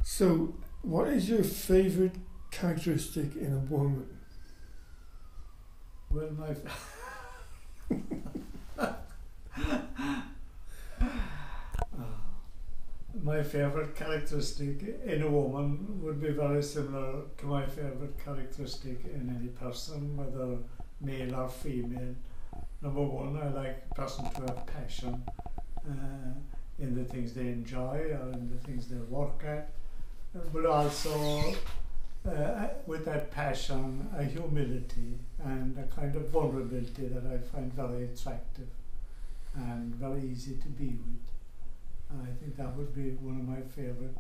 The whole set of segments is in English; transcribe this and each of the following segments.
So, what is your favourite characteristic in a woman? Well, my favourite characteristic in a woman would be very similar to my favourite characteristic in any person, whether male or female. Number one, I like a person to have passion in the things they enjoy or in the things they work at, but also with that passion, a humility and a kind of vulnerability that I find very attractive and very easy to be with. And I think that would be one of my favourite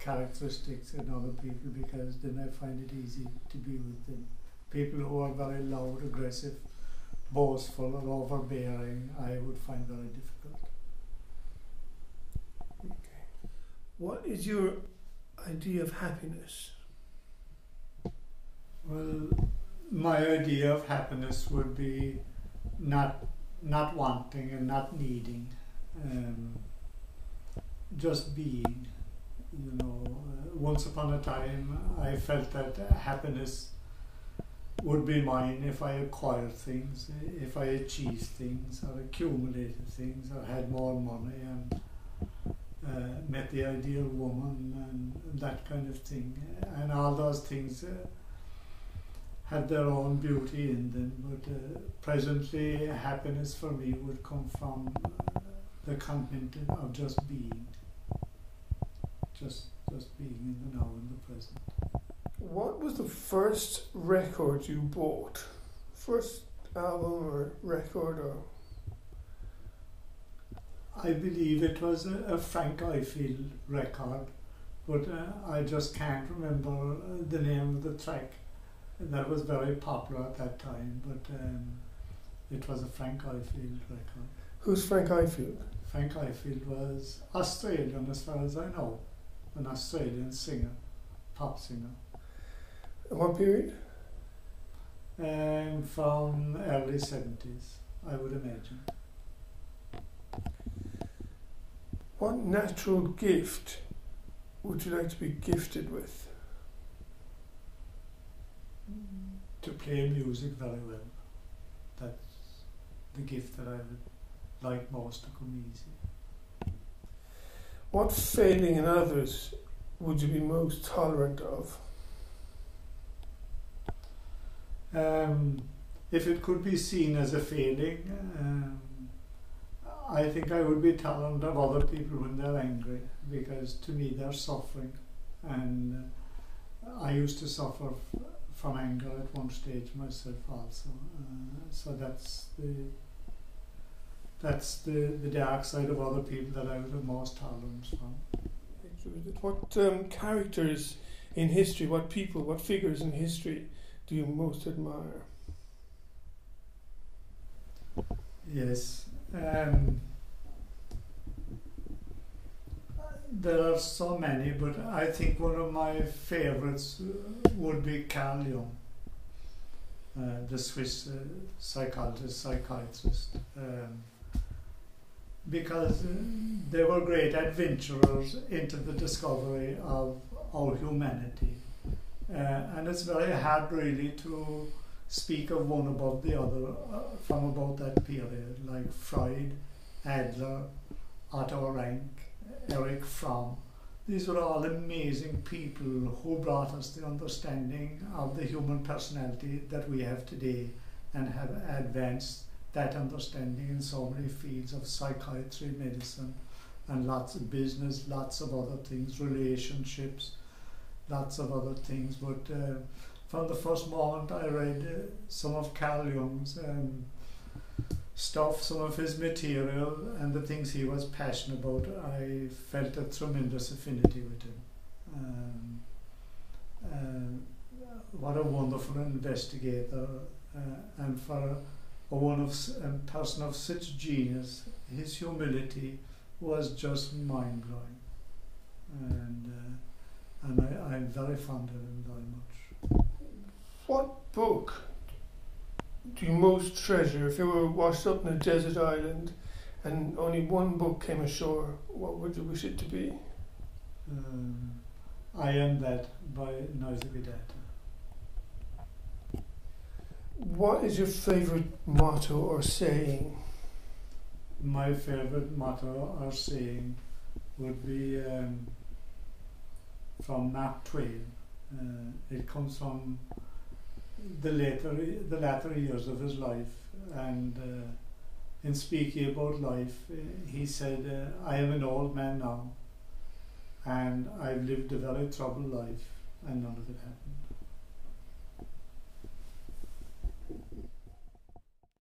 characteristics in other people, because then I find it easy to be with them. People who are very loud, aggressive, boastful or overbearing, I would find very difficult. Okay. What is your idea of happiness? Well, my idea of happiness would be not wanting and not needing, just being. You know, once upon a time I felt that happiness would be mine if I acquired things, if I achieved things or accumulated things or had more money and met the ideal woman and that kind of thing. And all those things had their own beauty in them, but presently happiness for me would come from the content of just being. Just being in the now and the present. What was the first record you bought? First album or record? Or I believe it was a Frank Ifield record, but I just can't remember the name of the track. That was very popular at that time, but it was a Frank Ifield record. Who's Frank Ifield? Frank Ifield was Australian, as far as I know. An Australian singer, pop singer. What period? From early 70s, I would imagine. What natural gift would you like to be gifted with? To play music very well. That's the gift that I would like most to come easy. What failing in others would you be most tolerant of? If it could be seen as a failing, I think I would be tolerant of other people when they're angry, because to me they're suffering, and I used to suffer from anger at one stage myself also. So that's the dark side of other people that I would have most tolerance from. What characters in history, what people, what figures in history do you most admire? Yes. There are so many, but I think one of my favorites would be Carl Jung, the Swiss psychiatrist. Because they were great adventurers into the discovery of our humanity. And it's very hard really to speak of one above the other from about that period, like Freud, Adler, Otto Rank, Erich Fromm. These were all amazing people who brought us the understanding of the human personality that we have today, and have advanced that understanding in so many fields of psychiatry, medicine, and lots of business, lots of other things, relationships, lots of other things. But from the first moment I read some of Carl Jung's stuff, some of his material and the things he was passionate about, I felt a tremendous affinity with him. What a wonderful investigator, and for a person of such genius, his humility was just mind-blowing, and I'm very fond of him very much. What book do you most treasure? If you were washed up in a desert island and only one book came ashore, what would you wish it to be? I Am Dead by Noisy Vedetta. What is your favourite motto or saying? My favourite motto or saying would be from Mark Twain. It comes from the latter years of his life, and in speaking about life, he said, I am an old man now, and I've lived a very troubled life, and none of it happened.